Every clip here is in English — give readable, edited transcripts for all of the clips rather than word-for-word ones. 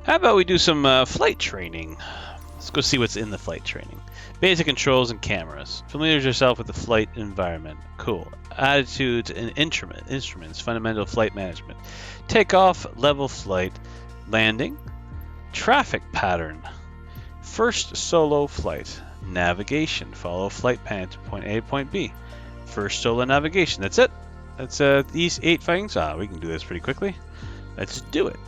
How about we do some flight training? Let's go see what's in the flight training. Basic controls and cameras. Familiarize yourself with the flight environment. Cool. Attitudes and instruments. Fundamental flight management. Takeoff, level flight, landing, traffic pattern. First solo flight. Navigation. Follow flight path to point A to point B. First solo navigation. That's it. That's these 8 things. We can do this pretty quickly. Let's do it.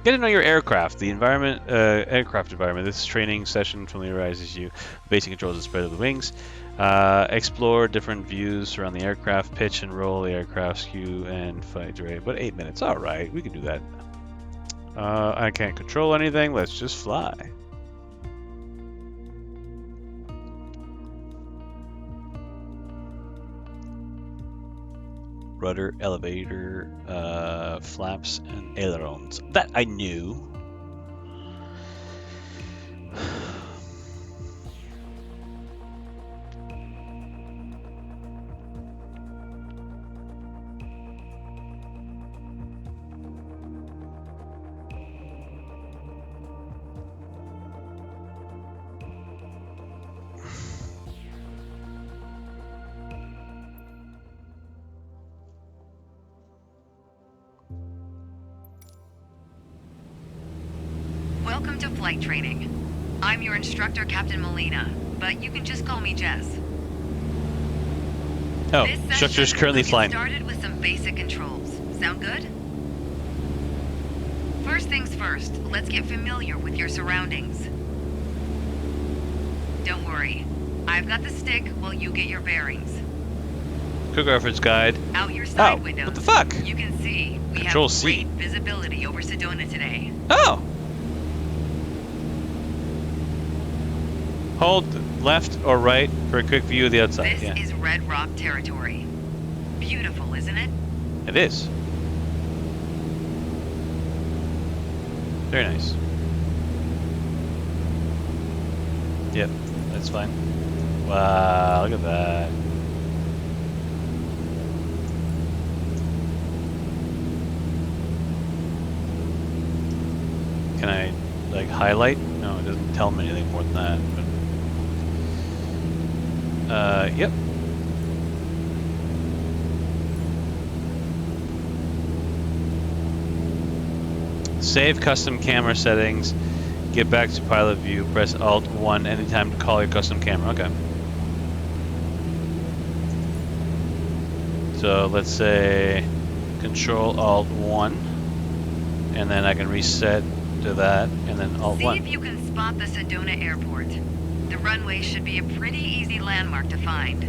Get to know your aircraft, the environment, aircraft environment. This training session familiarizes you with basic controls and spread of the wings. Explore different views around the aircraft, pitch and roll the aircraft, skew and flight rate. But 8 minutes, all right, we can do that. I can't control anything. Let's just fly. Rudder, elevator, flaps, and ailerons. That I knew. Welcome to flight training. I'm your instructor, Captain Molina, but you can just call me Jess. Oh, instructor's currently flying. Started with some basic controls. Sound good? First things first, let's get familiar with your surroundings. Don't worry, I've got the stick while you get your bearings. Quick reference guide. Out your side windows. What the fuck? You can see we Control have C. great visibility over Sedona today. Oh! Hold left or right for a quick view of the outside. This is Red Rock territory. Beautiful, isn't it? It is. Very nice. Yep, that's fine. Wow, look at that. Can I, like, highlight? No, it doesn't tell me anything more than that. But yep. Save custom camera settings. Get back to pilot view. Press Alt 1 anytime to call your custom camera. Okay. So let's say Control Alt 1, and then I can reset to that, and then Alt 1. See if you can spot the Sedona airport. The runway should be a pretty easy landmark to find.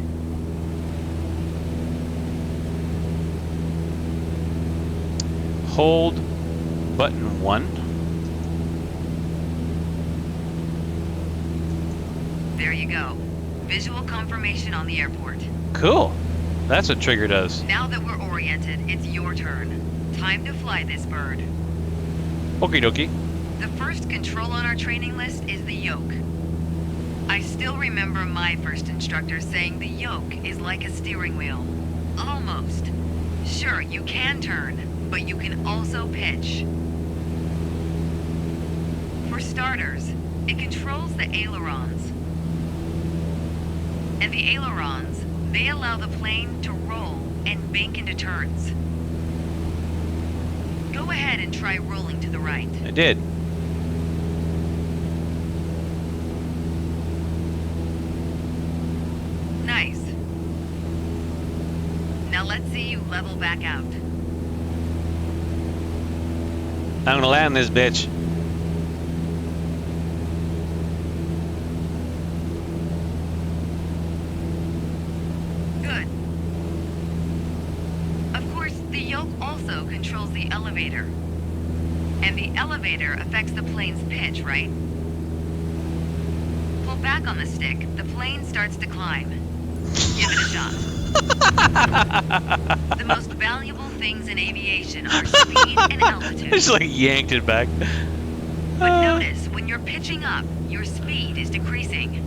Hold button 1. There you go. Visual confirmation on the airport. Cool. That's what trigger does. Now that we're oriented, it's your turn. Time to fly this bird. Okie dokie. The first control on our training list is the yoke. I still remember my first instructor saying the yoke is like a steering wheel. Almost. Sure, you can turn, but you can also pitch. For starters, it controls the ailerons. And the ailerons, they allow the plane to roll and bank into turns. Go ahead and try rolling to the right. I did. Nice. Now let's see you level back out. I'm gonna land this bitch. Good. Of course, the yoke also controls the elevator. And the elevator affects the plane's pitch, right? Pull back on the stick, the plane starts to climb. Give it a shot. The most valuable things in aviation are speed and altitude. Just like yanked it back. But notice, when you're pitching up, your speed is decreasing.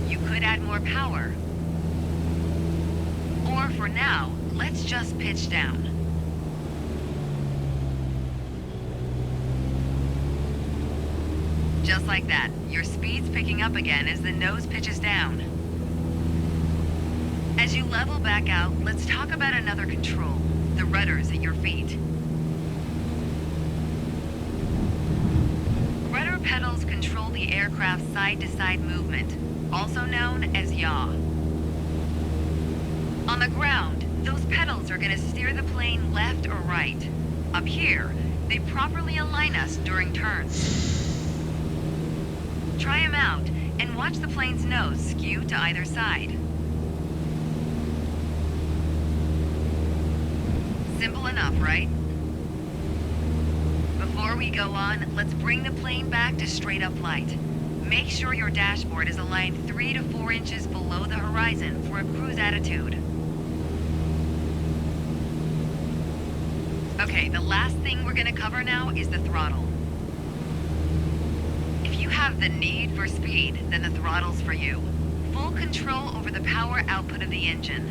You could add more power. Or for now, let's just pitch down. Just like that, your speed's picking up again as the nose pitches down. As you level back out, let's talk about another control, the rudders at your feet. Rudder pedals control the aircraft's side-to-side movement, also known as yaw. On the ground, those pedals are going to steer the plane left or right. Up here, they properly align us during turns. Try them out, and watch the plane's nose skew to either side. Simple enough, right? Before we go on, let's bring the plane back to straight-up flight. Make sure your dashboard is aligned 3 to 4 inches below the horizon for a cruise attitude. Okay, the last thing we're gonna cover now is the throttle. If you have the need for speed, then the throttle's for you. Full control over the power output of the engine.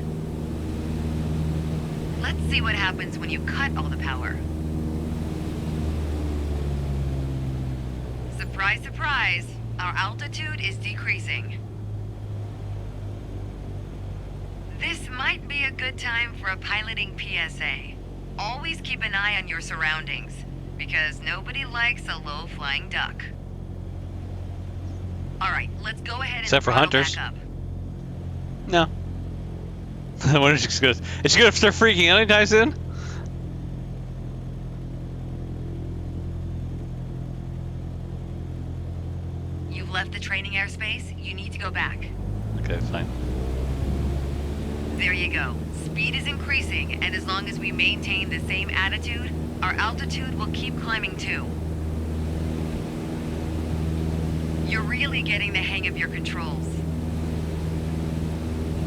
Let's see what happens when you cut all the power. Surprise, surprise, our altitude is decreasing. This might be a good time for a piloting PSA. Always keep an eye on your surroundings, because nobody likes a low-flying duck. Alright, let's go ahead and Except for throttle hunters. back up. No. I wonder if she's gonna start freaking out anytime soon? You've left the training airspace, you need to go back. Okay, fine. There you go. Speed is increasing, and as long as we maintain the same attitude, our altitude will keep climbing too. You're really getting the hang of your controls.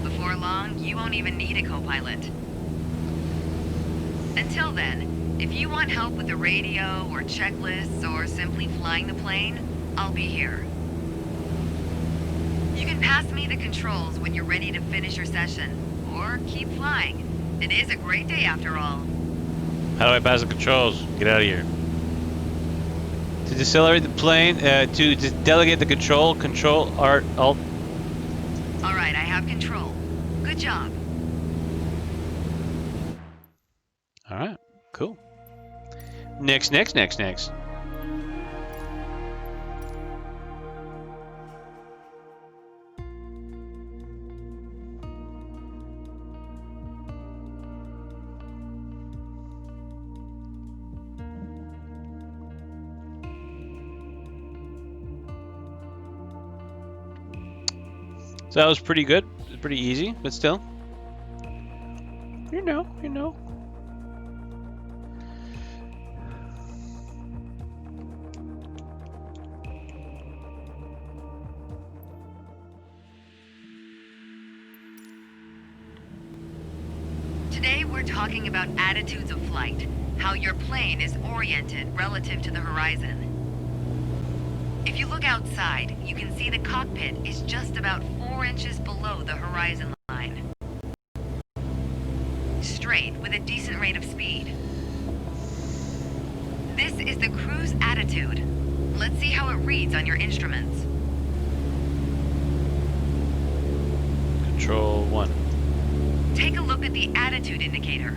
Before long, you won't even need a co-pilot. Until then, if you want help with the radio or checklists or simply flying the plane, I'll be here. You can pass me the controls when you're ready to finish your session, or keep flying. It is a great day after all. How do I pass the controls? Get out of here. To decelerate the plane, to delegate the control, alt. Alright, I have control. Good job. Alright, cool. Next. So that was pretty good. It was pretty easy, but still. You know. Today we're talking about attitudes of flight, how your plane is oriented relative to the horizon. If you look outside, you can see the cockpit is just about 4 inches below the horizon line. Straight with a decent rate of speed. This is the cruise attitude. Let's see how it reads on your instruments. Control 1. Take a look at the attitude indicator.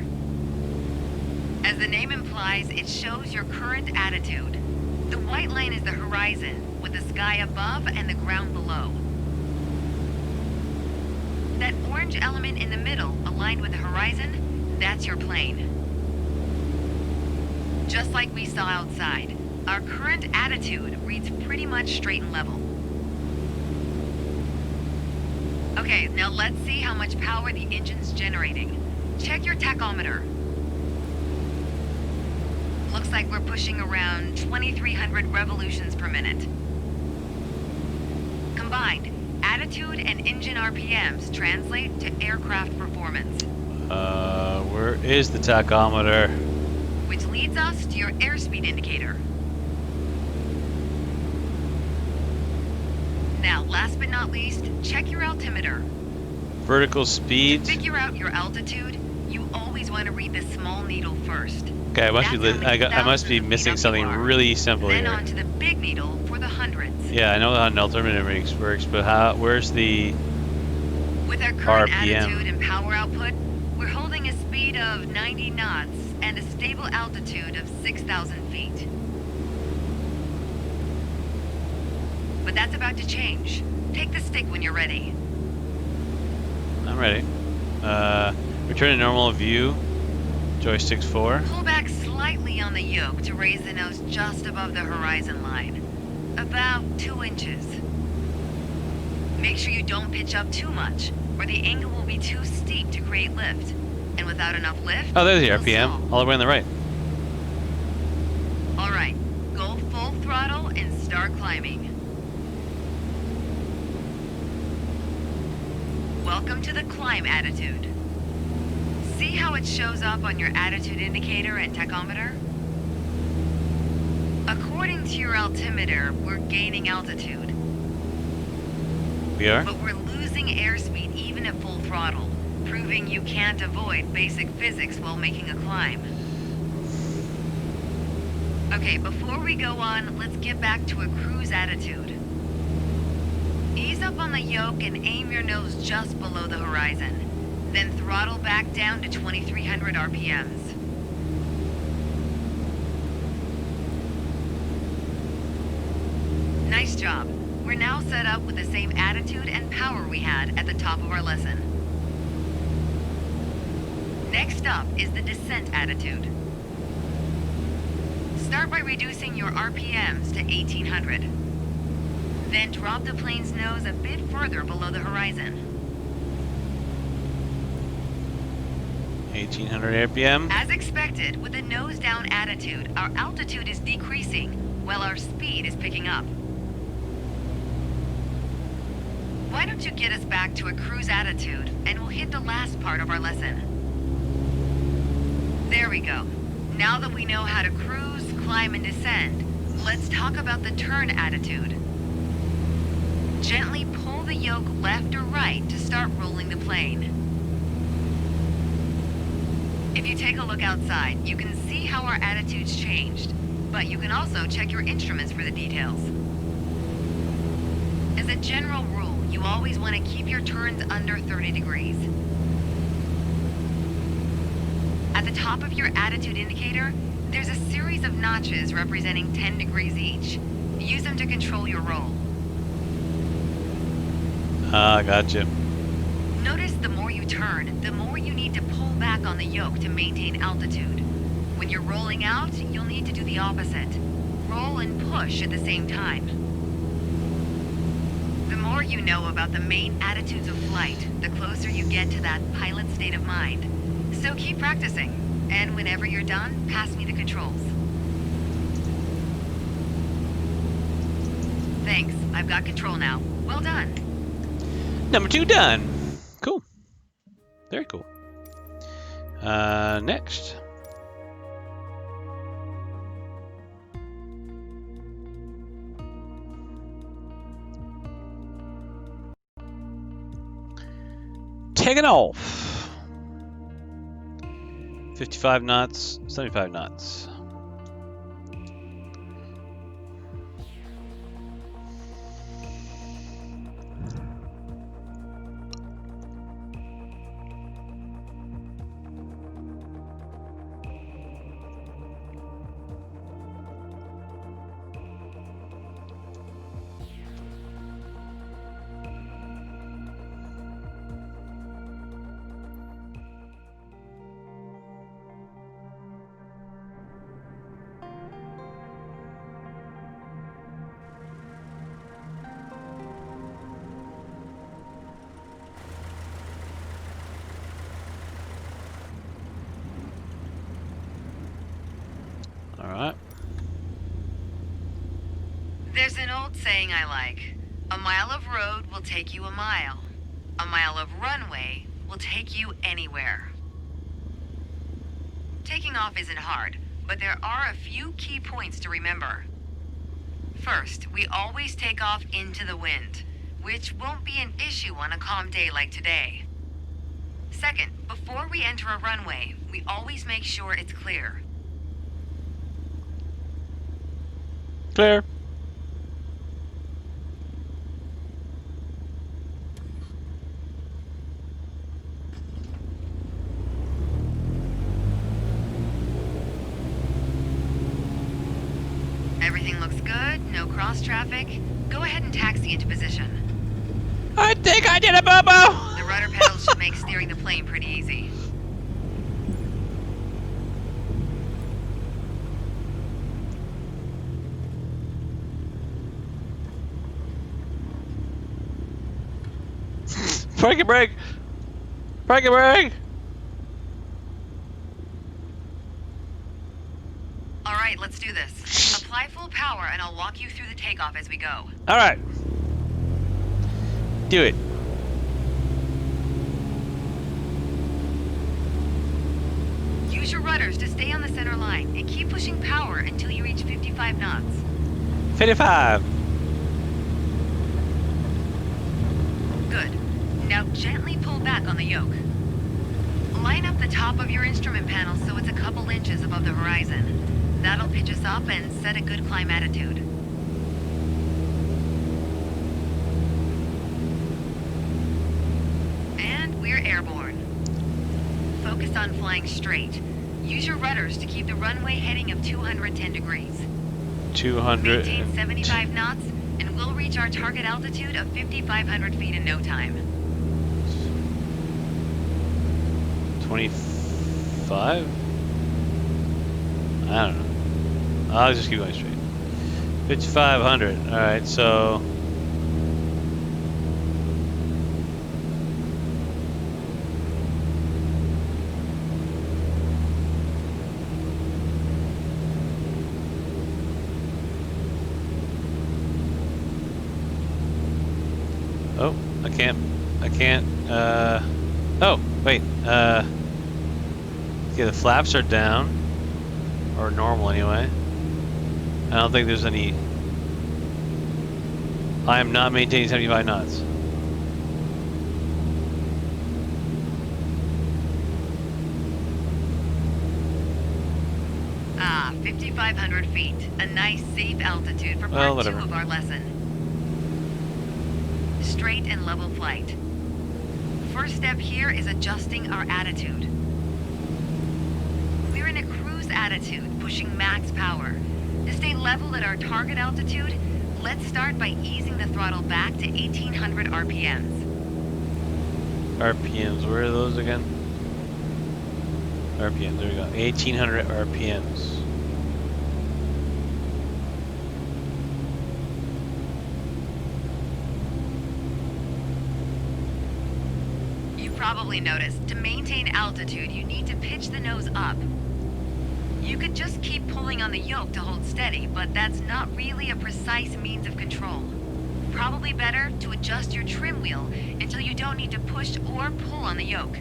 As the name implies, it shows your current attitude. The white line is the horizon, with the sky above and the ground below. That orange element in the middle, aligned with the horizon, that's your plane. Just like we saw outside, our current attitude reads pretty much straight and level. Okay, now let's see how much power the engine's generating. Check your tachometer. Looks like we're pushing around 2,300 revolutions per minute. Combined, attitude and engine RPMs translate to aircraft performance. Where is the tachometer? Which leads us to your airspeed indicator. Now, last but not least, check your altimeter. Vertical To speed. figure out your altitude, you always want to read the small needle first. Okay, I must That's be how many I must be thousands of missing feet up something you are. really simple Then here. on to the big needle for the hundreds. Yeah, I know how an alternator works, but where's the With our current RPM? attitude and power output, we're holding a speed of 90 knots and a stable altitude of 6,000 feet. But that's about to change. Take the stick when you're ready. I'm ready. Return to normal view. Joysticks 4. Pull back slightly on the yoke to raise the nose just above the horizon line. About 2 inches. Make sure you don't pitch up too much, or the angle will be too steep to create lift. And without enough lift, Oh, there's the you'll RPM. stall. All the way on the right. Alright, go full throttle and start climbing. Welcome to the climb attitude. See how it shows up on your attitude indicator and tachometer? According to your altimeter, we're gaining altitude, We are? but we're losing airspeed even at full throttle, proving you can't avoid basic physics while making a climb. Okay, before we go on, let's get back to a cruise attitude. Ease up on the yoke and aim your nose just below the horizon. Then throttle back down to 2,300 RPMs. Nice job. We're now set up with the same attitude and power we had at the top of our lesson. Next up is the descent attitude. Start by reducing your RPMs to 1,800. Then drop the plane's nose a bit further below the horizon. 1800 RPM. As expected, with a nose down attitude, our altitude is decreasing while our speed is picking up. Why don't you get us back to a cruise attitude and we'll hit the last part of our lesson. There we go. Now that we know how to cruise, climb, and descend, let's talk about the turn attitude. Gently pull the yoke left or right to start rolling the plane. If you take a look outside, you can see how our attitude's changed, but you can also check your instruments for the details. As a general rule, you always want to keep your turns under 30 degrees. At the top of your attitude indicator, there's a series of notches representing 10 degrees each. Use them to control your roll. Ah, gotcha. Notice the more you turn, the more you need to pull back on the yoke to maintain altitude. When you're rolling out, you'll need to do the opposite. Roll and push at the same time. The more you know about the main attitudes of flight, the closer you get to that pilot state of mind. So keep practicing, and whenever you're done, pass me the controls. Thanks, I've got control now. Well done. Number 2 done. Cool. Very cool. Next. Taking off. 55 knots, 75 knots. Alright. There's an old saying I like. A mile of road will take you a mile. A mile of runway will take you anywhere. Taking off isn't hard, but there are a few key points to remember. First, we always take off into the wind, which won't be an issue on a calm day like today. Second, before we enter a runway, we always make sure it's clear. Clear. Everything looks good, no cross traffic. Go ahead and taxi into position. I think I did a boo-boo! The rudder pedals should make steering the plane pretty easy. Parking brake! Parking brake! Alright, let's do this. Apply full power and I'll walk you through the takeoff as we go. Alright. Do it. Use your rudders to stay on the center line and keep pushing power until you reach 55 knots. 55. Good. Now gently pull back on the yoke. Line up the top of your instrument panel so it's a couple inches above the horizon. That'll pitch us up and set a good climb attitude. And we're airborne. Focus on flying straight. Use your rudders to keep the runway heading of 210 degrees. 200. Maintain 75 knots, and we'll reach our target altitude of 5,500 feet in no time. 25? I don't know. I'll just keep going straight. 5,500. Alright, so... Oh, I can't, oh, wait, okay, the flaps are down, or normal anyway. I don't think there's any, I am not maintaining 75 knots. Ah, 5,500 feet, a nice safe altitude for part 2 of our lesson. Straight and level flight. First step here is adjusting our attitude. We're in a cruise attitude, pushing max power. To stay level at our target altitude, let's start by easing the throttle back to 1,800 RPMs. RPMs, where are those again? RPMs, there we go. 1,800 RPMs. Probably noticed, to maintain altitude, you need to pitch the nose up. You could just keep pulling on the yoke to hold steady, but that's not really a precise means of control. Probably better to adjust your trim wheel until you don't need to push or pull on the yoke.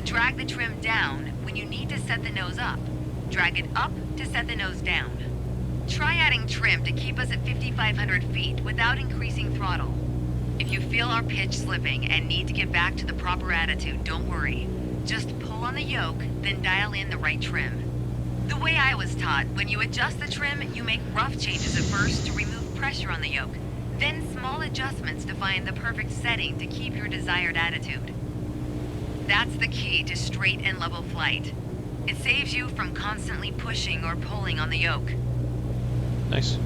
Drag the trim down when you need to set the nose up. Drag it up to set the nose down. Try adding trim to keep us at 5,500 feet without increasing throttle. If you feel our pitch slipping and need to get back to the proper attitude, don't worry. Just pull on the yoke, then dial in the right trim. The way I was taught, when you adjust the trim, you make rough changes at first to remove pressure on the yoke, then small adjustments to find the perfect setting to keep your desired attitude. That's the key to straight and level flight. It saves you from constantly pushing or pulling on the yoke. Nice.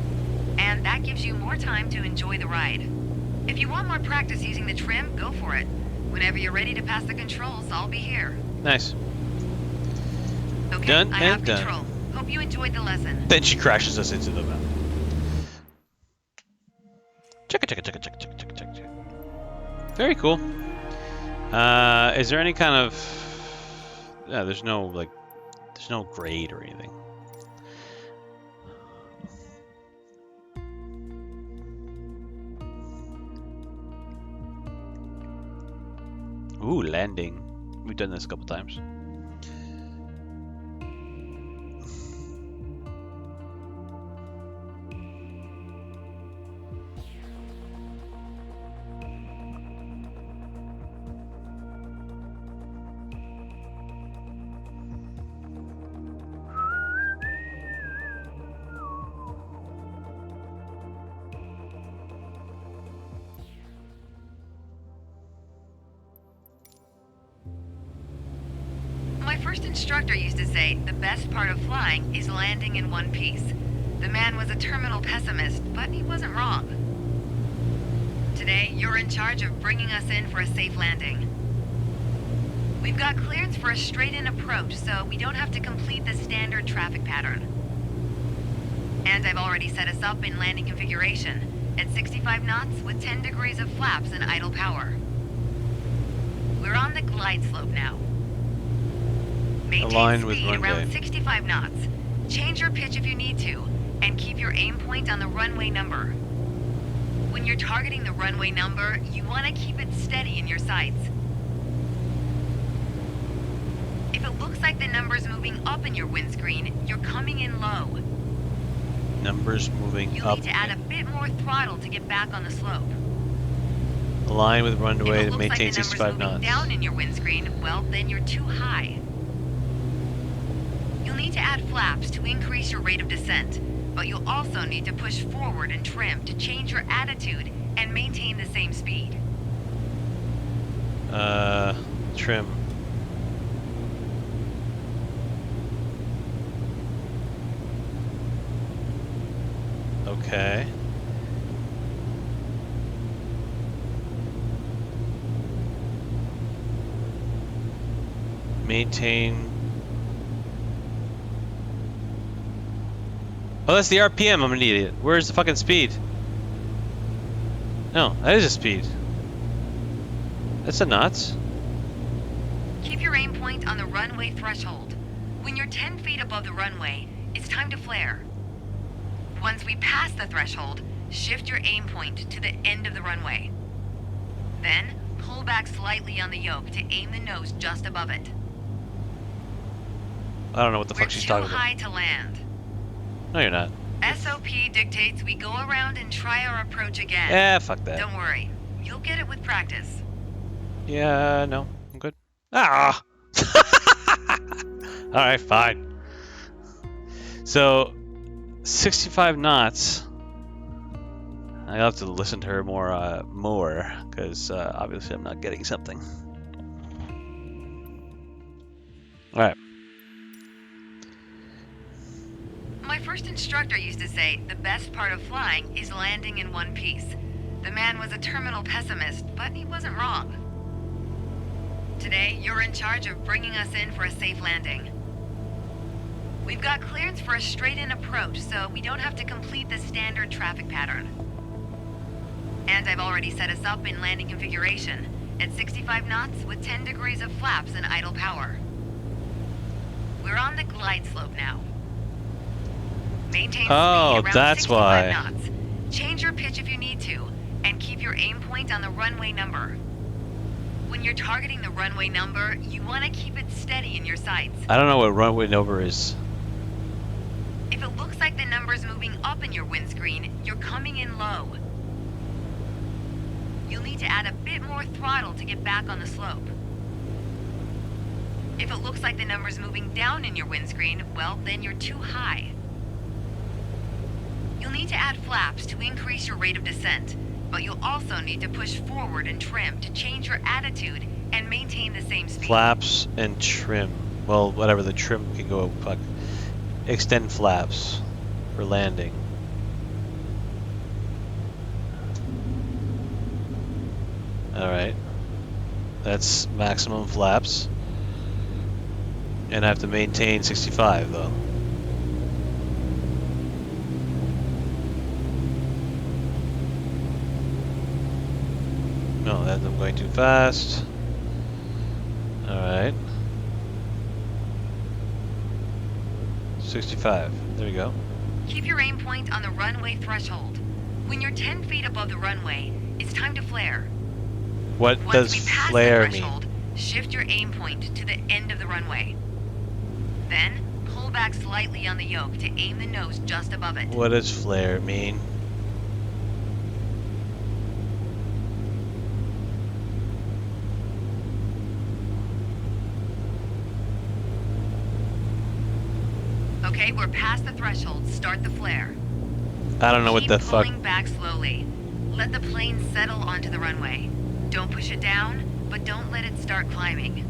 And that gives you more time to enjoy the ride. If you want more practice using the trim, go for it. Whenever you're ready to pass the controls, I'll be here. Nice. Okay, Done I and have done. control. Hope you enjoyed the lesson. Then she crashes us into the mountain. Check it, check it, check it, check it, check it, check it, check it. Very cool. Is there any kind of... Yeah, there's no, like... There's no grade or anything. Ooh, landing. We've done this a couple times. My first instructor used to say the best part of flying is landing in one piece. The man was a terminal pessimist, but he wasn't wrong. Today, you're in charge of bringing us in for a safe landing. We've got clearance for a straight-in approach, so we don't have to complete the standard traffic pattern. And I've already set us up in landing configuration at 65 knots with 10 degrees of flaps and idle power. We're on the glide slope now. Align Maintain with speed runway. around 65 knots. Change your pitch if you need to, and keep your aim point on the runway number. When you're targeting the runway number, you want to keep it steady in your sights. If it looks like the number's moving up in your windscreen, you're coming in low. Numbers moving You'll up. need to add a bit more throttle to get back on the slope. Align with runway If it to looks maintain like the 65 number's moving knots. down in your windscreen, well, then you're too high. You'll need to add flaps to increase your rate of descent, but you'll also need to push forward and trim to change your attitude and maintain the same speed. Trim. Okay. Maintain. Oh, that's the RPM. I'm an idiot. Where's the fucking speed? No, that is a speed. That's a knots. Keep your aim point on the runway threshold. When you're 10 feet above the runway, it's time to flare. Once we pass the threshold, shift your aim point to the end of the runway. Then, pull back slightly on the yoke to aim the nose just above it. I don't know what the We're fuck she's too talking about. high to land. No, you're not. SOP dictates we go around and try our approach again. Yeah, fuck that. Don't worry, you'll get it with practice. Yeah, no, I'm good. Ah! Alright, fine. So, 65 knots. I'll have to listen to her more, because obviously I'm not getting something. Alright. My first instructor used to say the best part of flying is landing in one piece. The man was a terminal pessimist, but he wasn't wrong. Today, you're in charge of bringing us in for a safe landing. We've got clearance for a straight-in approach, so we don't have to complete the standard traffic pattern. And I've already set us up in landing configuration at 65 knots with 10 degrees of flaps and idle power. We're on the glide slope now. Maintain speed around that's 65 why. knots. Change your pitch if you need to, and keep your aim point on the runway number. When you're targeting the runway number, you want to keep it steady in your sights. I don't know what runway number is. If it looks like the number's moving up in your windscreen, you're coming in low. You'll need to add a bit more throttle to get back on the slope. If it looks like the number's moving down in your windscreen, well, then you're too high. You'll need to add flaps to increase your rate of descent, but you'll also need to push forward and trim to change your attitude and maintain the same speed. Flaps and trim. Well, whatever, the trim can go, fuck. Extend flaps for landing. Alright. That's maximum flaps. And I have to maintain 65 though. No, that I'm going too fast. Alright. 65. There we go. Keep your aim point on the runway threshold. When you're 10 feet above the runway, it's time to flare. What Once does we pass flare the mean? threshold, shift your aim point to the end of the runway. Then, pull back slightly on the yoke to aim the nose just above it. What does flare mean? Okay, we're past the threshold. Start the flare. I don't know what Keep the fuck. pulling back slowly. Let the plane settle onto the runway. Don't push it down, but don't let it start climbing.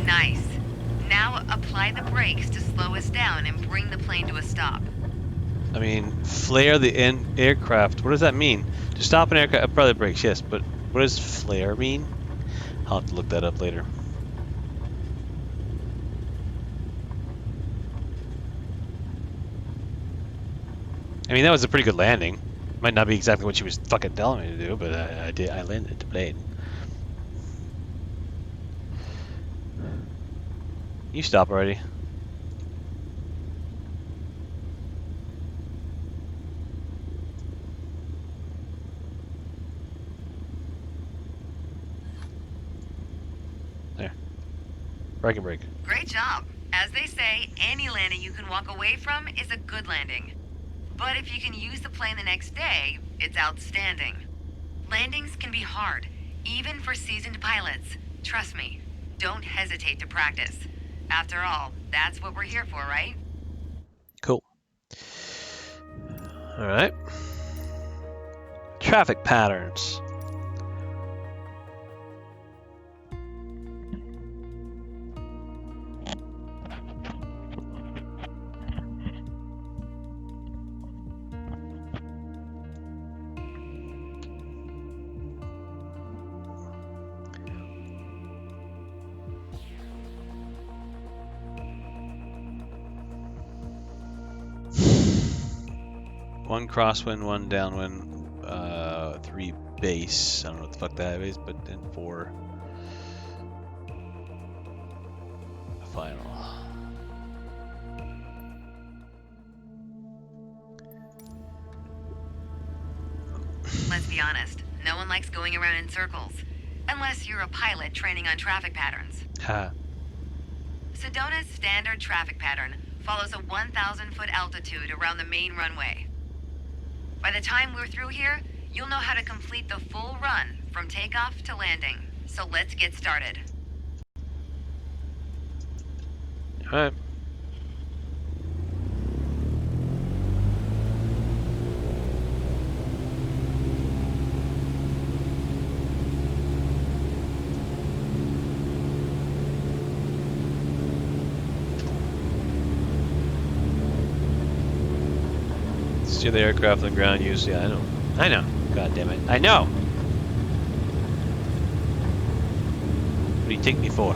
Nice. Now apply the brakes to slow us down and bring the plane to a stop. I mean, flare the aircraft. What does that mean? To stop an aircraft, apply the brakes, yes, but what does flare mean? I'll have to look that up later. I mean, that was a pretty good landing. Might not be exactly what she was fucking telling me to do, but I landed the plane. You stop already. There. Parking brake. Great job. As they say, any landing you can walk away from is a good landing. But if you can use the plane the next day, it's outstanding. Landings can be hard, even for seasoned pilots. Trust me, don't hesitate to practice. After all, that's what we're here for, right? Cool. Alright. Traffic patterns. One crosswind, one downwind, 3 base. I don't know what the fuck that is, but then 4 final. Let's be honest, no one likes going around in circles. Unless you're a pilot training on traffic patterns. Ha. Sedona's standard traffic pattern follows a 1,000-foot altitude around the main runway. By the time we're through here, you'll know how to complete the full run from takeoff to landing. So let's get started. Alright. Steer the aircraft on the ground use. Yeah, I know. I know. God damn it. I know! What do you take me for?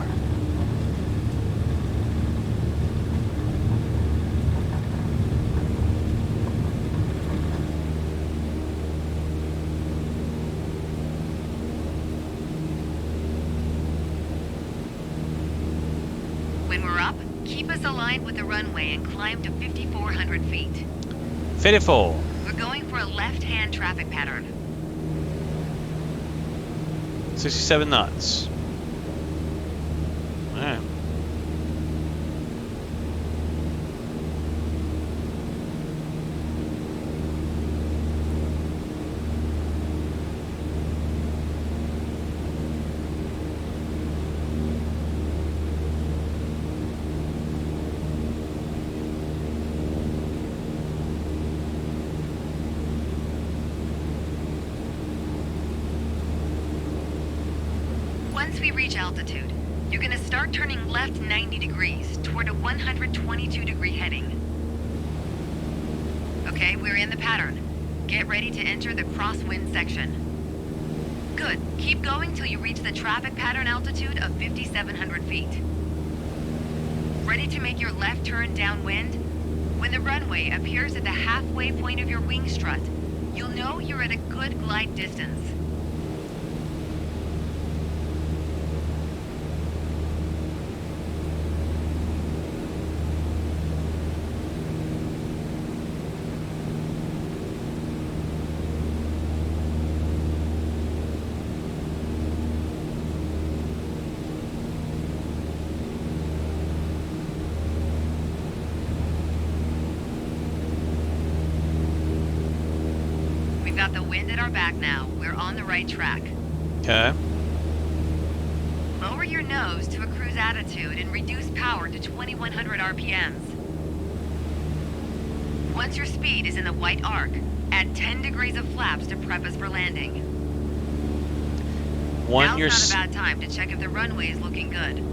When we're up, keep us aligned with the runway and climb to 5,400 feet. 54. We're going for a left-hand traffic pattern. 67 knots. Alright. Once we reach altitude, you're gonna start turning left 90 degrees toward a 122-degree heading. Okay, we're in the pattern. Get ready to enter the crosswind section. Good. Keep going till you reach the traffic pattern altitude of 5,700 feet. Ready to make your left turn downwind? When the runway appears at the halfway point of your wing strut, you'll know you're at a good glide distance. We've got the wind at our back now. We're on the right track. Okay. Lower your nose to a cruise attitude and reduce power to 2,100 RPMs. Once your speed is in the white arc, add 10 degrees of flaps to prep us for landing. Now's not a bad time to check if the runway is looking good.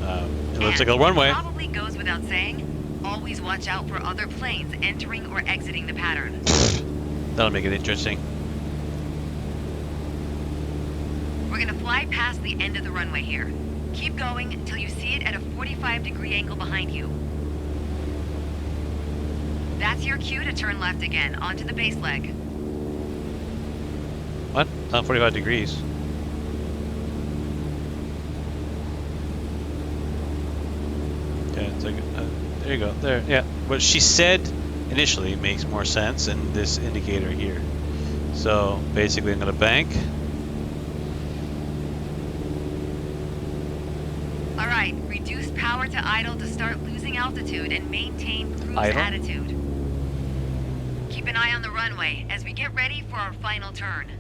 It looks like a runway. It probably goes without saying, always watch out for other planes entering or exiting the pattern. That'll make it interesting. We're gonna fly past the end of the runway here. Keep going until you see it at a 45-degree angle behind you. That's your cue to turn left again, onto the base leg. What? 45 degrees. Yeah, it's like, there you go. There, yeah. What she said initially makes more sense in this indicator here. So basically, I'm gonna bank. All right, reduce power to idle to start losing altitude and maintain cruise Idle? attitude. Keep an eye on the runway as we get ready for our final turn.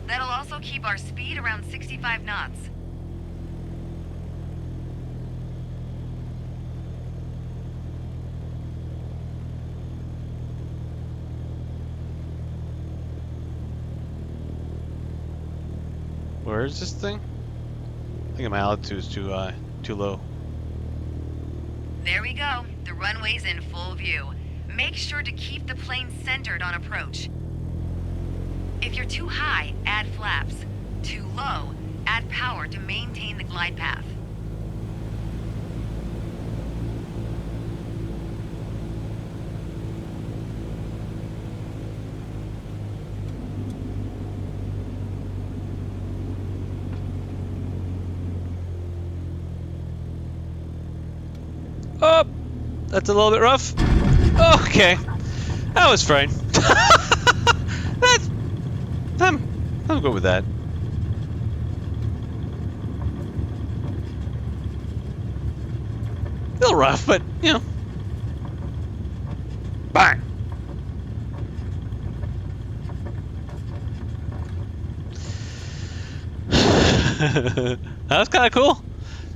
That'll also keep our speed around 65 knots. Where is this thing? I think my altitude is too high, too low. There we go. The runway's in full view. Make sure to keep the plane centered on approach. If you're too high, add flaps. Too low, add power to maintain the glide path. Oh, that's a little bit rough. Okay, that was fine. That's, I'm good with that. A little rough, but you know. Bang. That was kind of cool.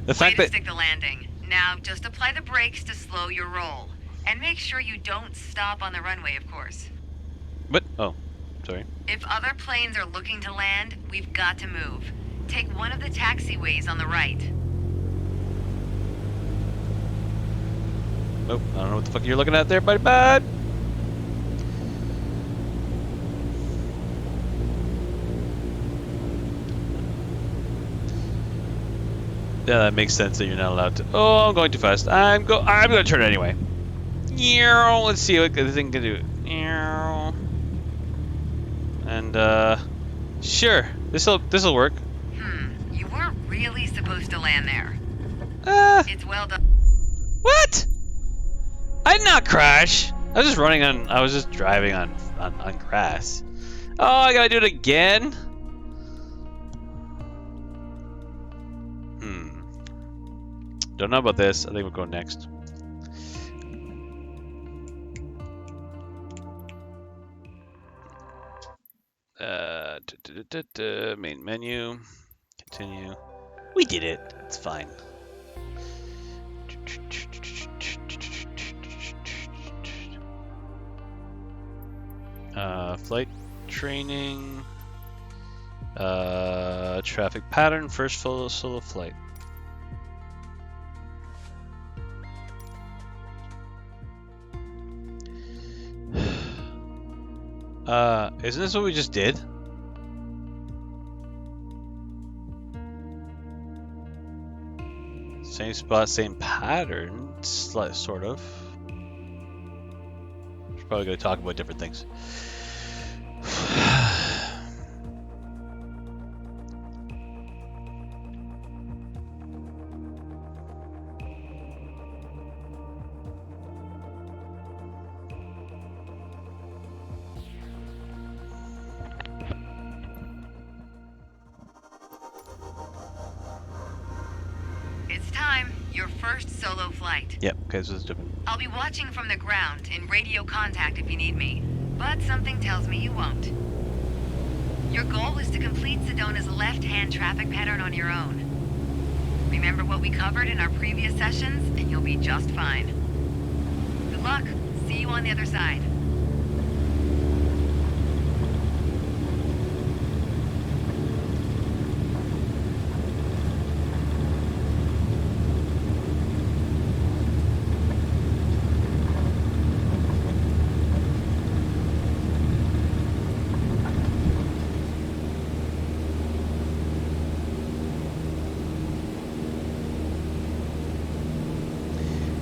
The Way fact to that stick the landing. Now, just apply the brakes to slow your roll. And make sure you don't stop on the runway, of course. But oh, sorry. If other planes are looking to land, we've got to move. Take one of the taxiways on the right. Oh, I don't know what the fuck you're looking at there, buddy. Bud. Yeah, that makes sense that you're not allowed to. Oh, I'm going too fast. I'm gonna turn it anyway. Let's see what the thing can do. And sure, this'll work. You weren't really supposed to land there. It's well done. What? I did not crash. I was just running on. I was just driving on grass. Oh, I gotta do it again. Don't know about this. I think we'll go next. Main menu. Continue. We did it. It's fine. Flight training. Traffic pattern. First solo flight. Isn't this what we just did? Same spot, same pattern, sort of. We're probably going to talk about different things. It's time. Your first solo flight. Yep, okay, so it's different. I'll be watching from the ground in radio contact if you need me, but something tells me you won't. Your goal is to complete Sedona's left-hand traffic pattern on your own. Remember what we covered in our previous sessions, and you'll be just fine. Good luck. See you on the other side.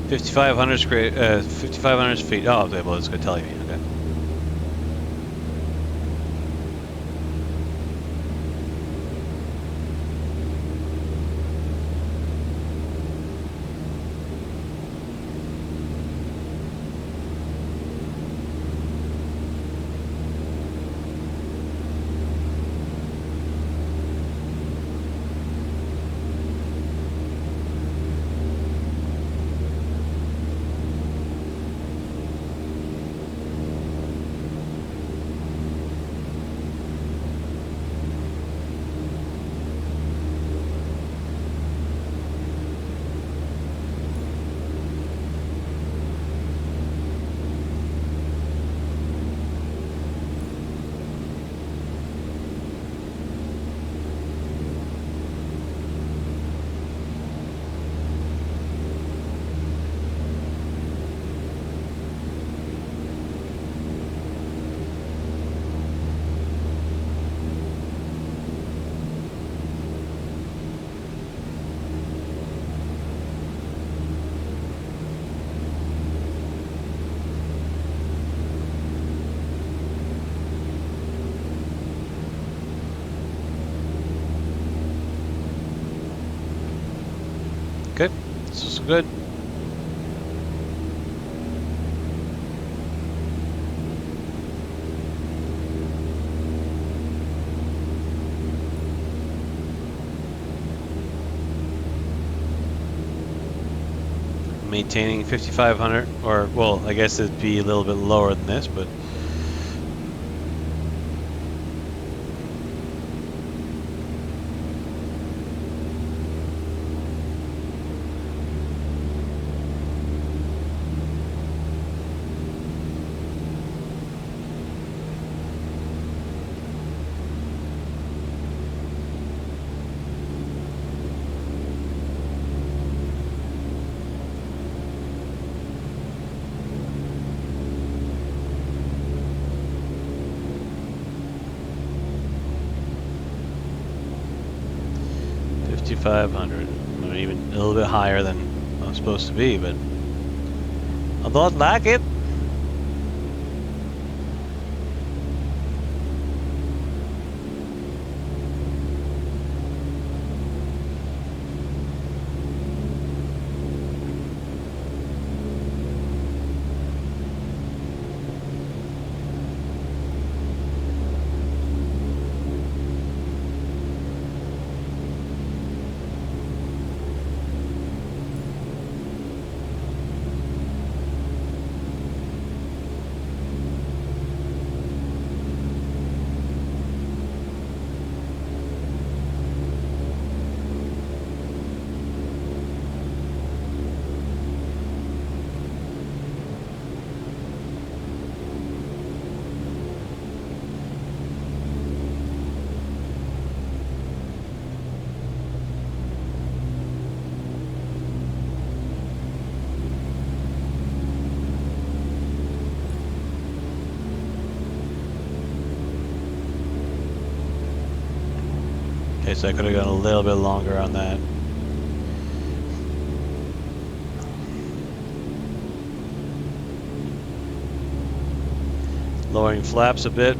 5,500 feet. Oh, okay, well, it's going to tell you. Okay. Okay, this is good. Maintaining 5,500, or well, I guess it'd be a little bit lower than this, but $5,500. Maybe even a little bit higher than I'm supposed to be, but I don't like it. Okay, so I could have gone a little bit longer on that. Lowering flaps a bit.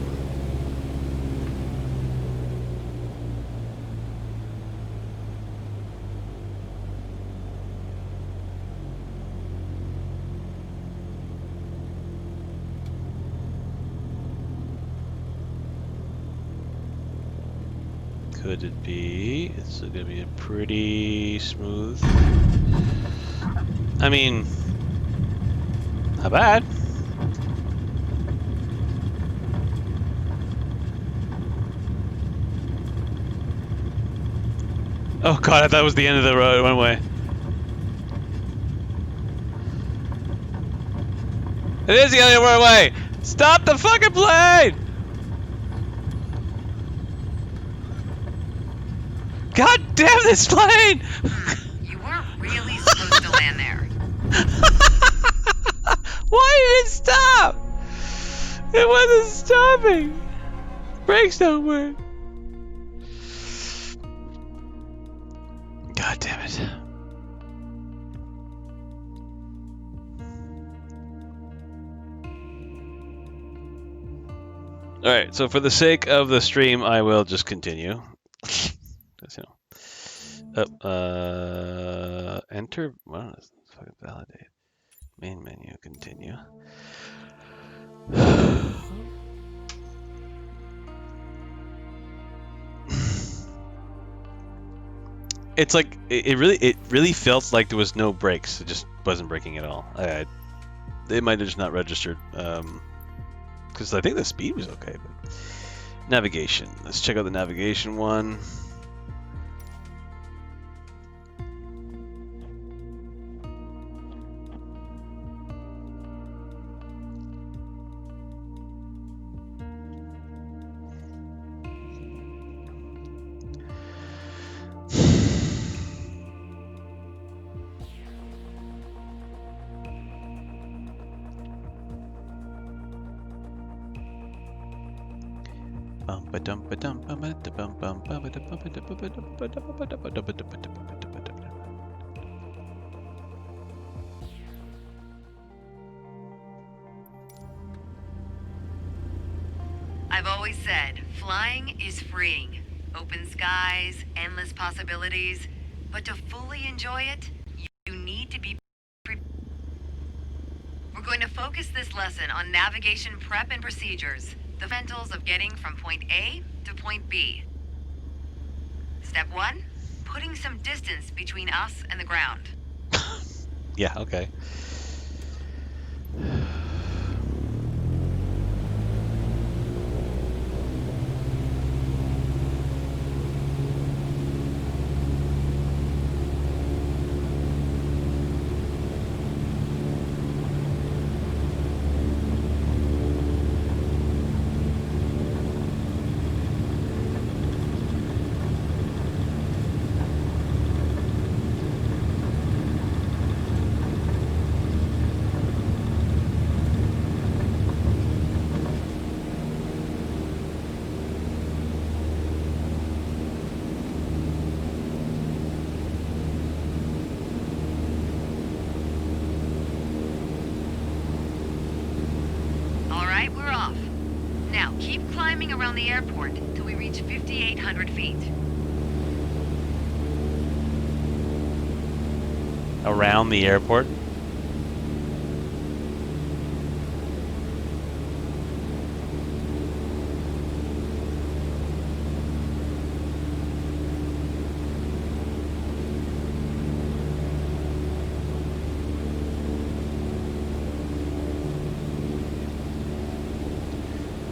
Could it be? It's going to be a pretty smooth. I mean, not bad. Oh god, I thought it was the end of the road. It went away. It is the other way! Stop the fucking plane! God damn this plane! You weren't really supposed to land there. Why did it stop? It wasn't stopping. Brakes don't work. God damn it. Alright, so for the sake of the stream, I will just continue. Enter. Well, fucking validate. Main menu, continue. It's like it really felt like there was no brakes. It just wasn't braking at all. They might have just not registered because I think the speed was okay. But navigation. Let's check out the navigation one. I've always said, flying is freeing. Open skies, endless possibilities. But to fully enjoy it, you need to be prepared. We're going to focus this lesson on navigation prep and procedures. The fundamentals of getting from point A to point B. Step 1, putting some distance between us and the ground. Yeah, okay. Around the airport till we reach 5,800 feet. Around the airport?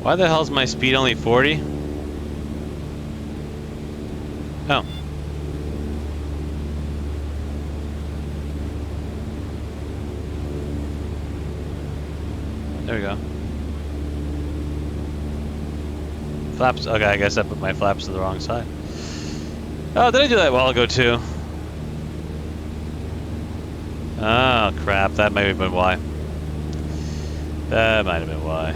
Why the hell is my speed only 40? Oh. There we go. Flaps. Okay, I guess I put my flaps to the wrong side. Oh, did I do that a while ago too? Oh, crap. That might have been why. That might have been why.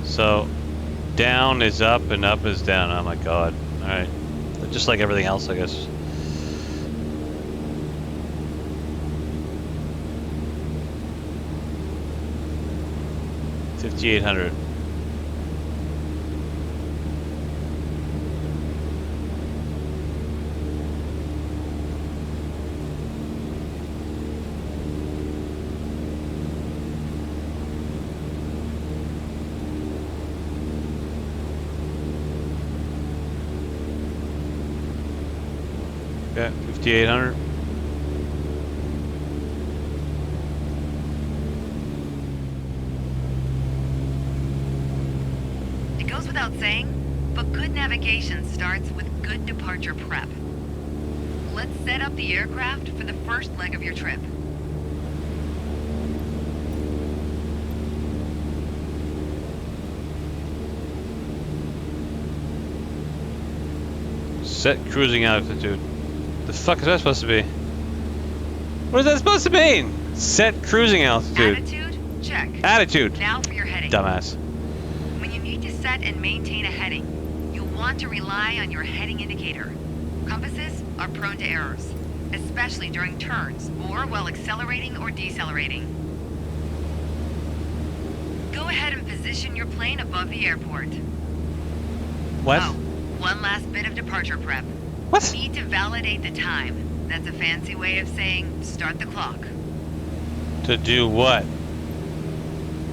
So, down is up and up is down. Oh my god. Alright. Just like everything else, I guess. $5,800. Okay, 5,800. It goes without saying, but good navigation starts with good departure prep. Let's set up the aircraft for the first leg of your trip. Set cruising altitude. The fuck is that supposed to be? What is that supposed to mean? Set cruising altitude. Attitude? Check. Attitude. Now for your heading. Dumbass. When you need to set and maintain a heading, you'll want to rely on your heading indicator. Compasses are prone to errors, especially during turns or while accelerating or decelerating. Go ahead and position your plane above the airport. What? Oh, one last bit of departure prep. What? Need to validate the time. That's a fancy way of saying start the clock. To do what?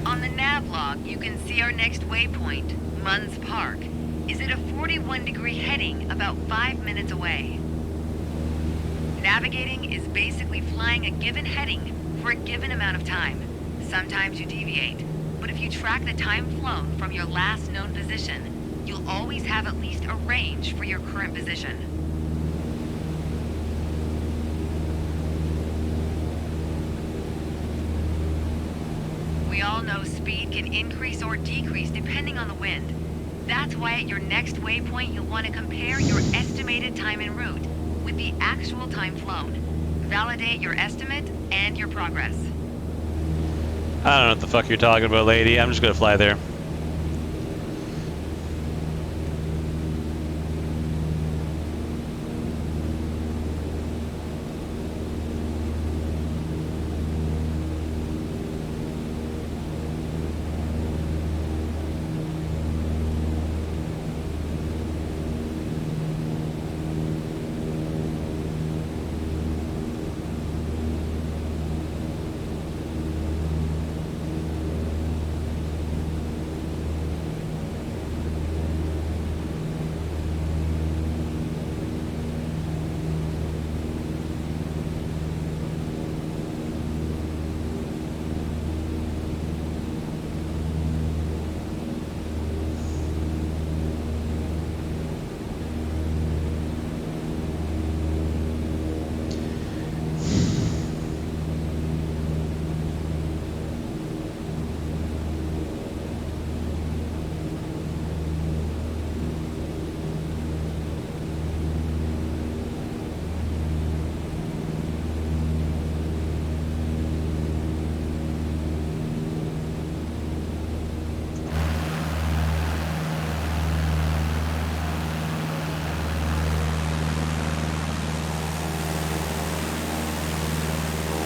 On the nav log, you can see our next waypoint, Munns Park, is at a 41-degree heading about 5 minutes away. Navigating is basically flying a given heading for a given amount of time. Sometimes you deviate, but if you track the time flown from your last known position, you'll always have at least a range for your current position. We all know speed can increase or decrease depending on the wind. That's why at your next waypoint you'll want to compare your estimated time en route with the actual time flown. Validate your estimate and your progress. I don't know what the fuck you're talking about, lady. I'm just gonna fly there.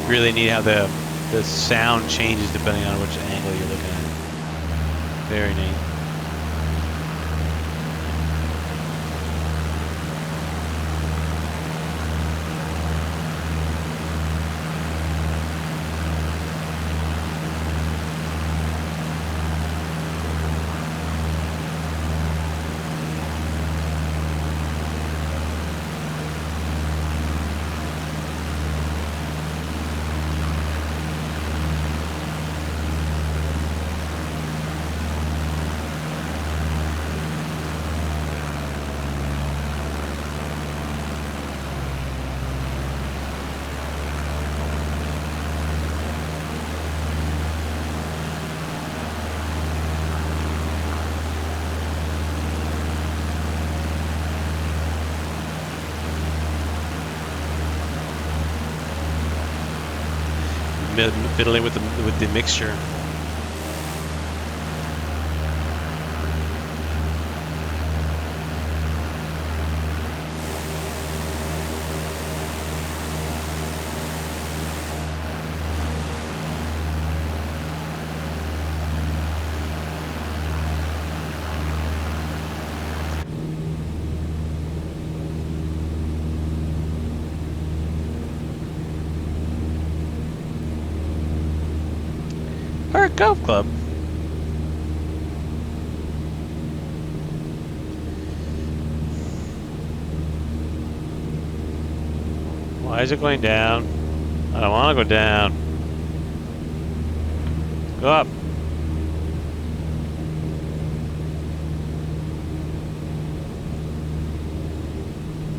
Really neat how the sound changes depending on which angle you're looking at. Very neat. Fiddling with the mixture. Park Golf Club. Why is it going down? I don't want to go down. Go up.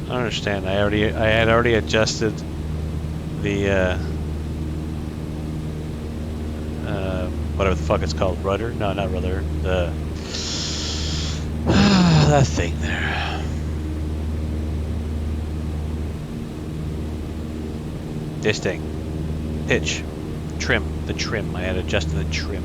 I don't understand. I had already adjusted the whatever the fuck it's called, rudder? No, not rudder. The that thing there. This thing. Pitch. Trim. The trim. I had adjusted the trim.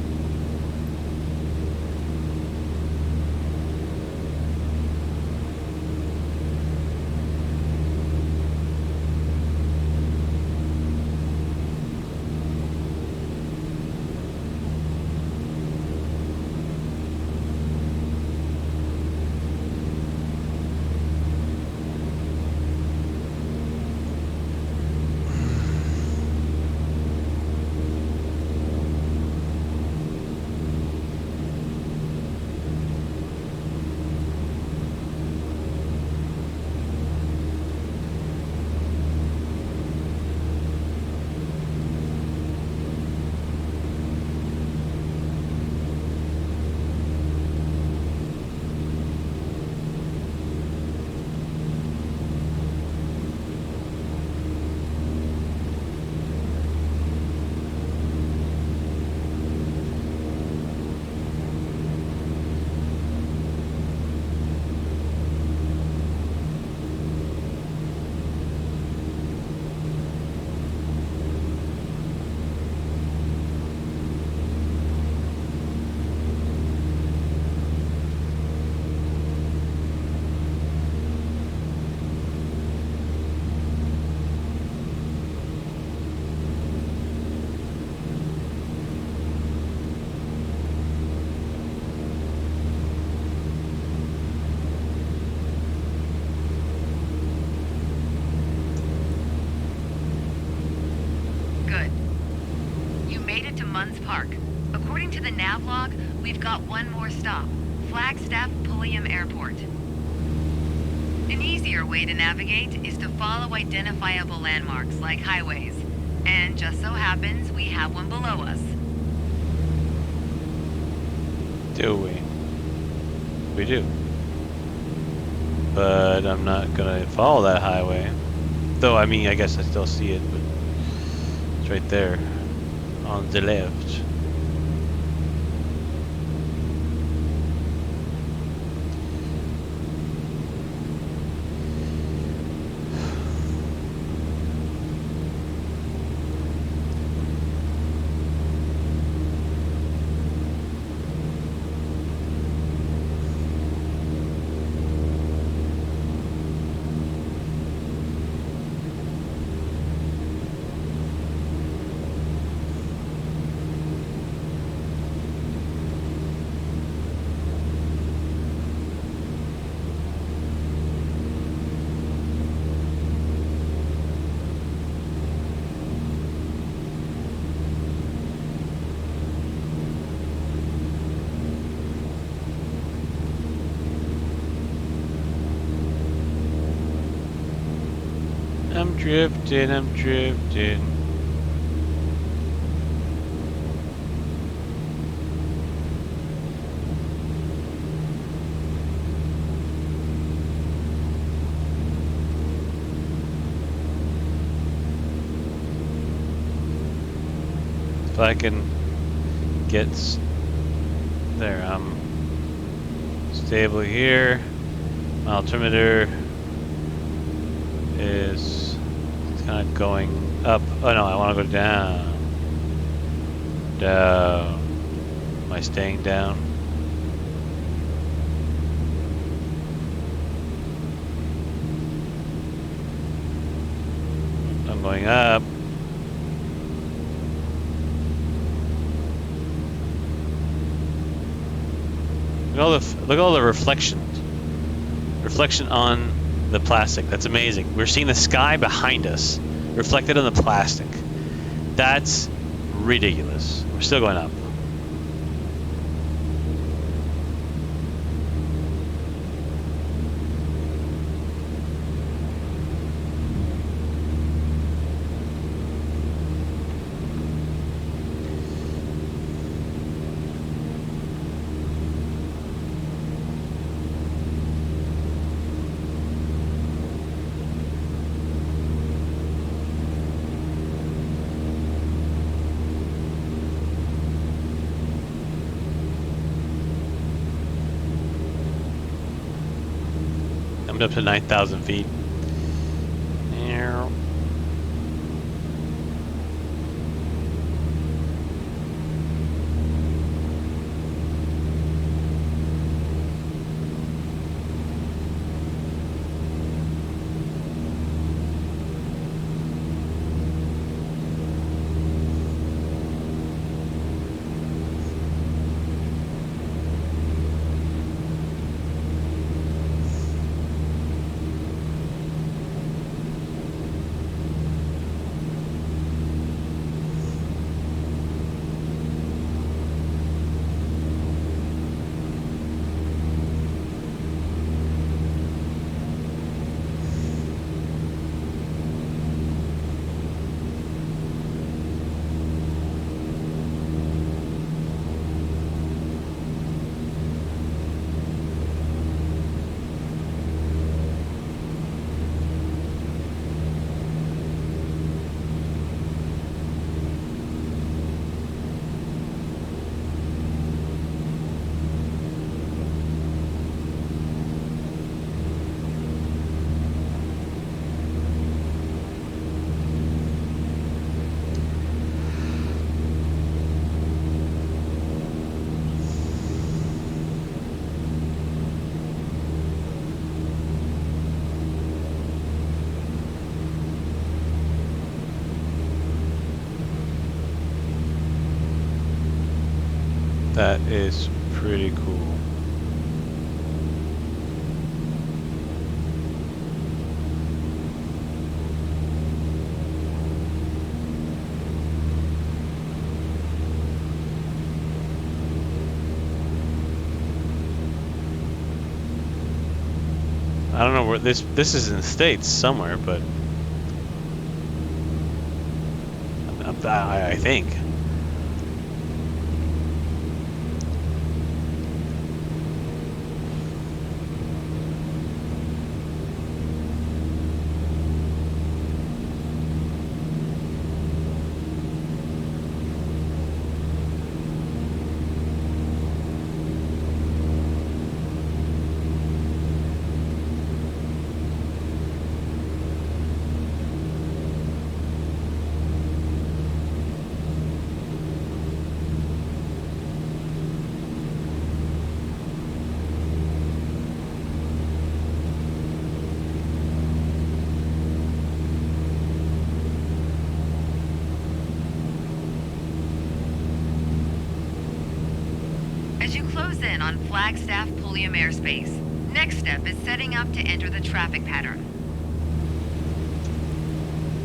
Munns Park. According to the nav log, we've got one more stop. Flagstaff Pulliam Airport. An easier way to navigate is to follow identifiable landmarks like highways. And just so happens we have one below us. Do we? We do. But I'm not gonna follow that highway. Though, I mean, I guess I still see it, but it's right there on the left. I'm drifting, I'm drifting. If I can get there, I'm stable here. My altimeter is kind of going up. Oh no, I want to go down. Down. Am I staying down? I'm going up. Look at all the reflections. Reflection on the plastic. That's amazing. We're seeing the sky behind us reflected on the plastic. That's ridiculous. We're still going up. I'm up to 9,000 feet. That is pretty cool. I don't know where this is in the States somewhere, but I think. As you close in on Flagstaff Pulliam airspace, next step is setting up to enter the traffic pattern.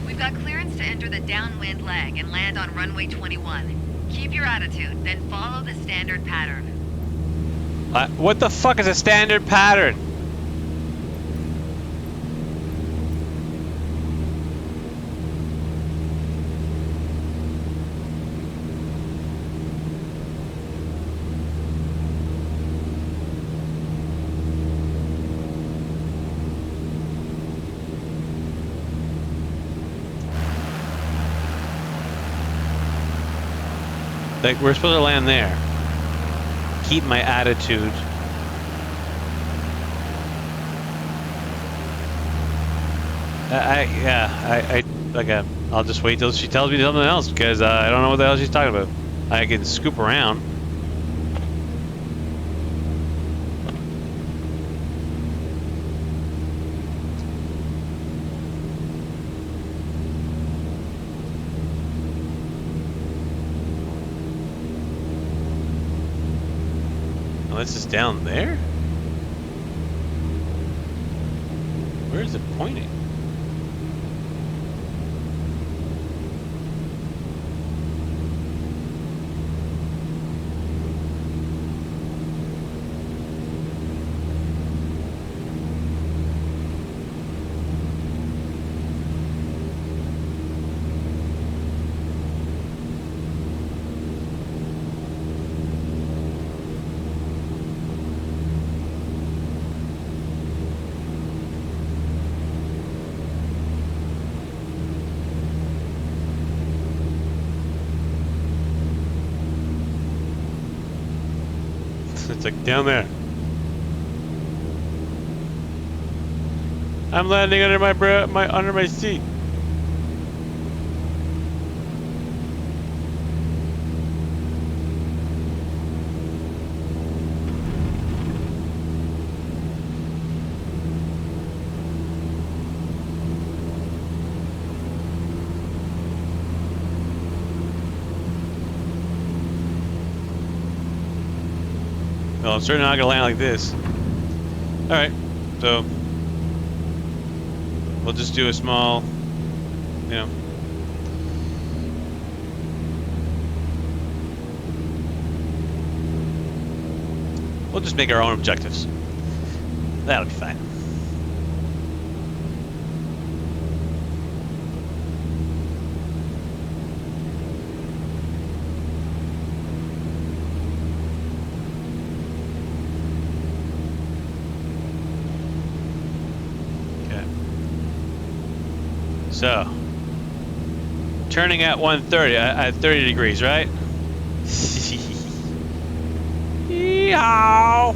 We've got clearance to enter the downwind leg and land on runway 21. Keep your attitude, then follow the standard pattern. What the fuck is a standard pattern? Like, we're supposed to land there. Keep my attitude. I'll just wait till she tells me something else because I don't know what the hell she's talking about. I can scoop around. Oh, this is down there? Where is it pointing? It's like down there. I'm landing under under my seat. Well, I'm certainly not gonna land like this. Alright, so we'll just do a small, you know. We'll just make our own objectives. That'll be fine. So, turning at 130 at 30 degrees, right? Yeehaw!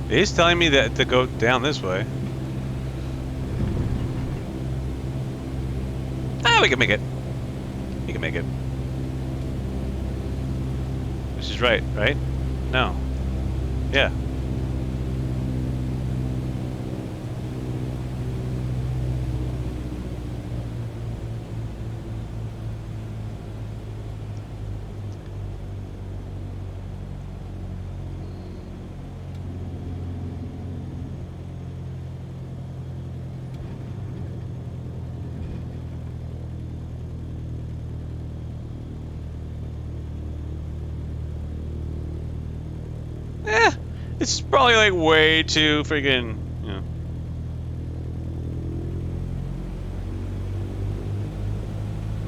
He's telling me that to go down this way. We can make it. We can make it. This is right, right? No. Yeah. It's probably like way too freaking, you know.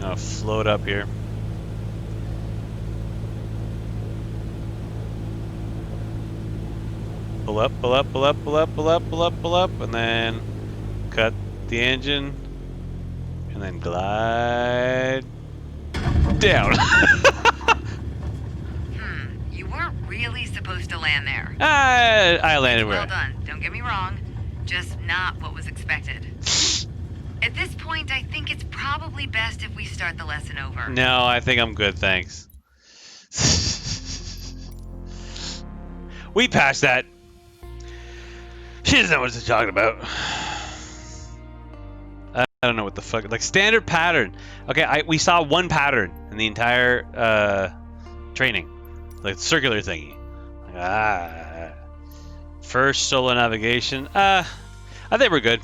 I'll float up here. Pull up, pull up, pull up, pull up, pull up, pull up, pull up, and then cut the engine, and then glide down. You weren't really supposed to land there. I landed Well where? done. Don't get me wrong. Just not what was expected. At this point, I think it's probably best if we start the lesson over. No, I think I'm good, thanks. We passed that. She doesn't know what she's talking about. I don't know what the fuck. Like standard pattern. Okay, we saw one pattern in the entire training, like circular thingy. First solo navigation. I think we're good.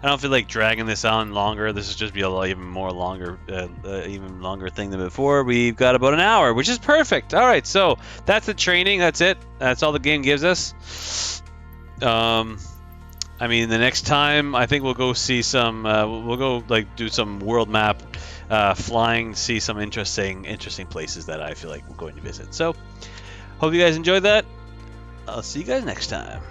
I don't feel like dragging this on longer. This is just be a even longer thing than before. We've got about an hour, which is perfect. All right, so that's the training. That's it. That's all the game gives us. I mean, the next time I think we'll go see some. We'll go like do some world map flying, see some interesting places that I feel like we're going to visit. So, hope you guys enjoyed that. I'll see you guys next time.